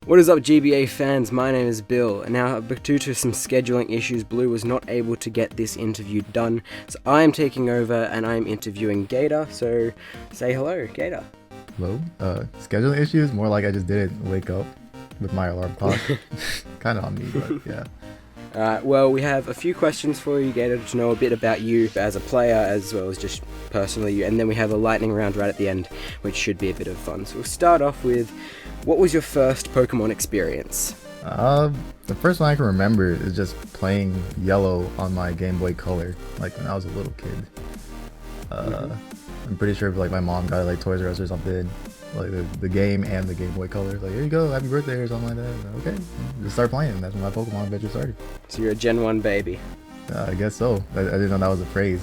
What is up, GBA fans? My name is Bill. Now, due to some scheduling issues, Blue was not able to get this interview done, so I am taking over and I'm interviewing Gator. So, say hello, Gator. Hello. Scheduling issues? More like I just didn't wake up with my alarm clock. Kind of on me, but yeah. Alright, well, we have a few questions for you, Gator, to know a bit about you as a player, as well as just personally you, and then we have a lightning round right at the end, which should be a bit of fun. So we'll start off with, what was your first Pokemon experience? The first one I can remember is just playing Yellow on my Game Boy Color, like when I was a little kid. I'm pretty sure like my mom got it like Toys R Us or something, like the game and the Game Boy Color. Like, here you go, happy birthday or something like that. Okay, just start playing. That's when my Pokemon adventure started. So you're a Gen 1 baby. I guess so. I didn't know that was a phrase.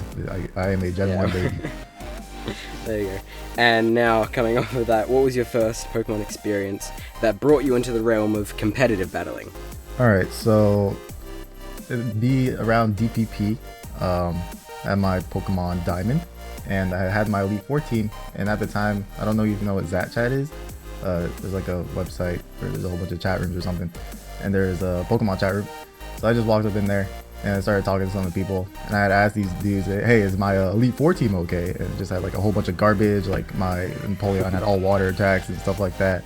I am a Gen 1 baby. There you go. And now, coming off of that, what was your first Pokemon experience that brought you into the realm of competitive battling? Alright, so it'd be around DPP at my Pokemon Diamond, and I had my Elite 14, and at the time, I don't know if you know what ZatChat is. There's like a website where there's a whole bunch of chat rooms or something, and there's a Pokemon chat room. So I just walked up in there and I started talking to some of the people, and I had asked these dudes, hey, is my Elite 4 team okay? And it just had like a whole bunch of garbage, like my Empoleon had all water attacks and stuff like that.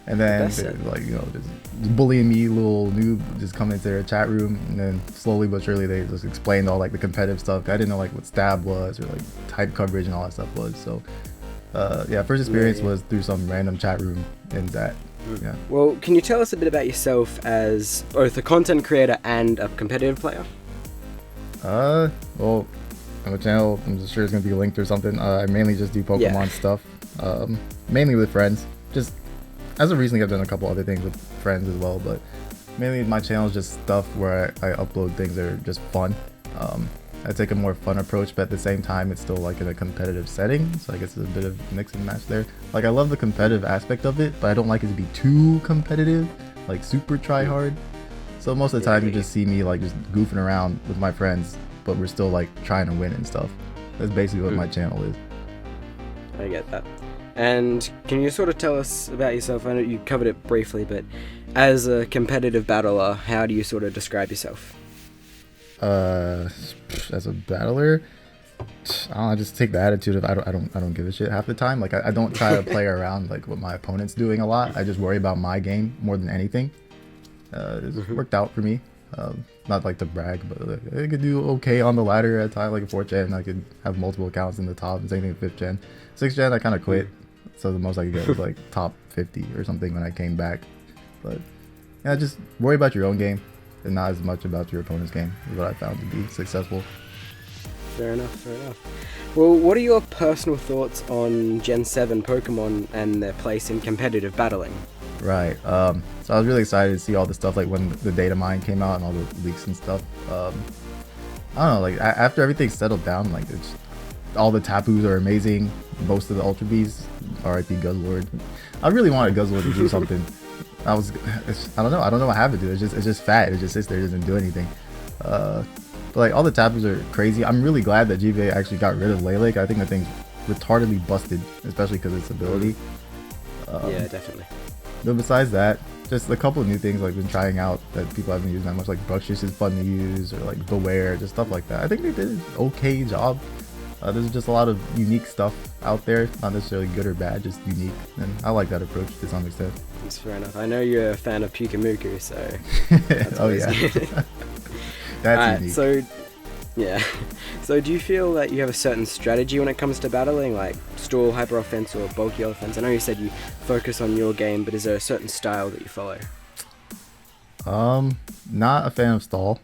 And then like, you know, just bullying me, little noob, just coming into their chat room, and then slowly but surely they just explained all like the competitive stuff. I didn't know like what stab was or like type coverage and all that stuff was. So yeah, first experience was through some random chat room in that. Yeah. Well, can you tell us a bit about yourself as both a content creator and a competitive player? Well, on my channel, I'm just sure it's gonna be linked or something. I mainly just do Pokemon stuff, mainly with friends. Just as of recently, I've done a couple other things with friends as well, but mainly my channel is just stuff where I upload things that are just fun. I take a more fun approach, but at the same time, it's still like in a competitive setting. So I guess it's a bit of mix and match there. Like, I love the competitive aspect of it, but I don't like it to be too competitive, like super try hard. So most of the time you just see me like just goofing around with my friends, but we're still like trying to win and stuff. That's basically what my channel is. I get that. And can you sort of tell us about yourself? I know you covered it briefly, but as a competitive battler, how do you sort of describe yourself? As a battler, I just take the attitude of I don't give a shit half the time. Like I don't try to play around like what my opponent's doing a lot. I just worry about my game more than anything. It's worked out for me. Not like to brag, but like, I could do okay on the ladder at a time. Like a 4th gen, I could have multiple accounts in the top. And same thing with 5th gen. 6th gen, I kind of quit. So the most I could get was like top 50 or something when I came back. But yeah, just worry about your own game and not as much about your opponent's game is what I found to be successful. Fair enough, fair enough. Well, what are your personal thoughts on Gen 7 Pokemon and their place in competitive battling? Right. So I was really excited to see all the stuff like when the data mine came out and all the leaks and stuff. I don't know, like after everything settled down, like it's all the Tapus are amazing. Most of the Ultra Bees, RIP Guzzlord. I really wanted Guzzlord to do something. I don't know what happened to it. It's just fat. It just sits there, doesn't do anything. But like all the Tapus are crazy. I'm really glad that GBA actually got rid of Lele. I think the thing's retardedly busted, especially because of its ability. Yeah, definitely. But besides that, just a couple of new things I've been trying out that people haven't used that much, like Bruxish is fun to use, or like Beware, just stuff like that. I think they did an okay job. There's just a lot of unique stuff out there, not necessarily good or bad, just unique, and I like that approach to some extent. That's fair enough. I know you're a fan of Pyukumuku, so oh yeah. That's unique. So yeah. So do you feel that you have a certain strategy when it comes to battling, like stall, hyper offense, or bulky offense? I know you said you focus on your game, but is there a certain style that you follow? Not a fan of stall.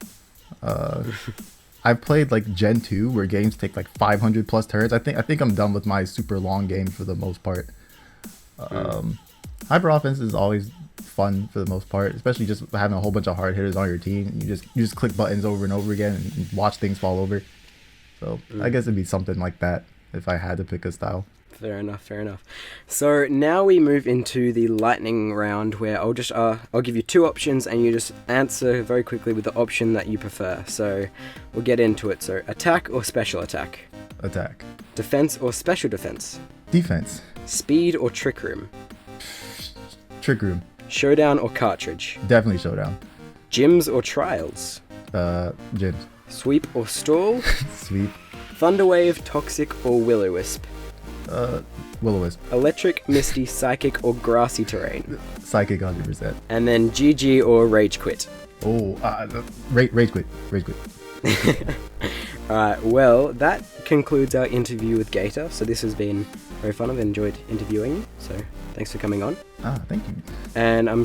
I've played like Gen 2 where games take like 500 plus turns. I think I'm done with my super long game for the most part. Hyper offense is always fun for the most part, especially just having a whole bunch of hard hitters on your team. You just click buttons over and over again and watch things fall over. So I guess it'd be something like that if I had to pick a style. Fair enough, fair enough. So now we move into the lightning round where I'll give you two options and you just answer very quickly with the option that you prefer. So we'll get into it. So attack or special attack? Attack. Defense or special defense? Defense. Speed or trick room? Trick room. Showdown or cartridge? Definitely Showdown. Gyms or trials? Gyms. Sweep or stall? Sweep. Thunderwave, toxic or will-o-wisp? Will-o-wisp. Electric, misty, psychic or grassy terrain? Psychic 100%. And then GG or rage quit? Oh, rage quit. Rage quit. Alright, well, that concludes our interview with Gator. So this has been very fun. I've enjoyed interviewing you. So thanks for coming on. Thank you. And I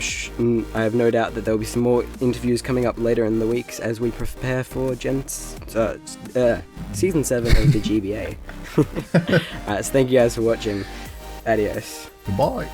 have no doubt that there will be some more interviews coming up later in the weeks as we prepare for Season 7 of the GBA. Alright, so thank you guys for watching. Adios. Goodbye.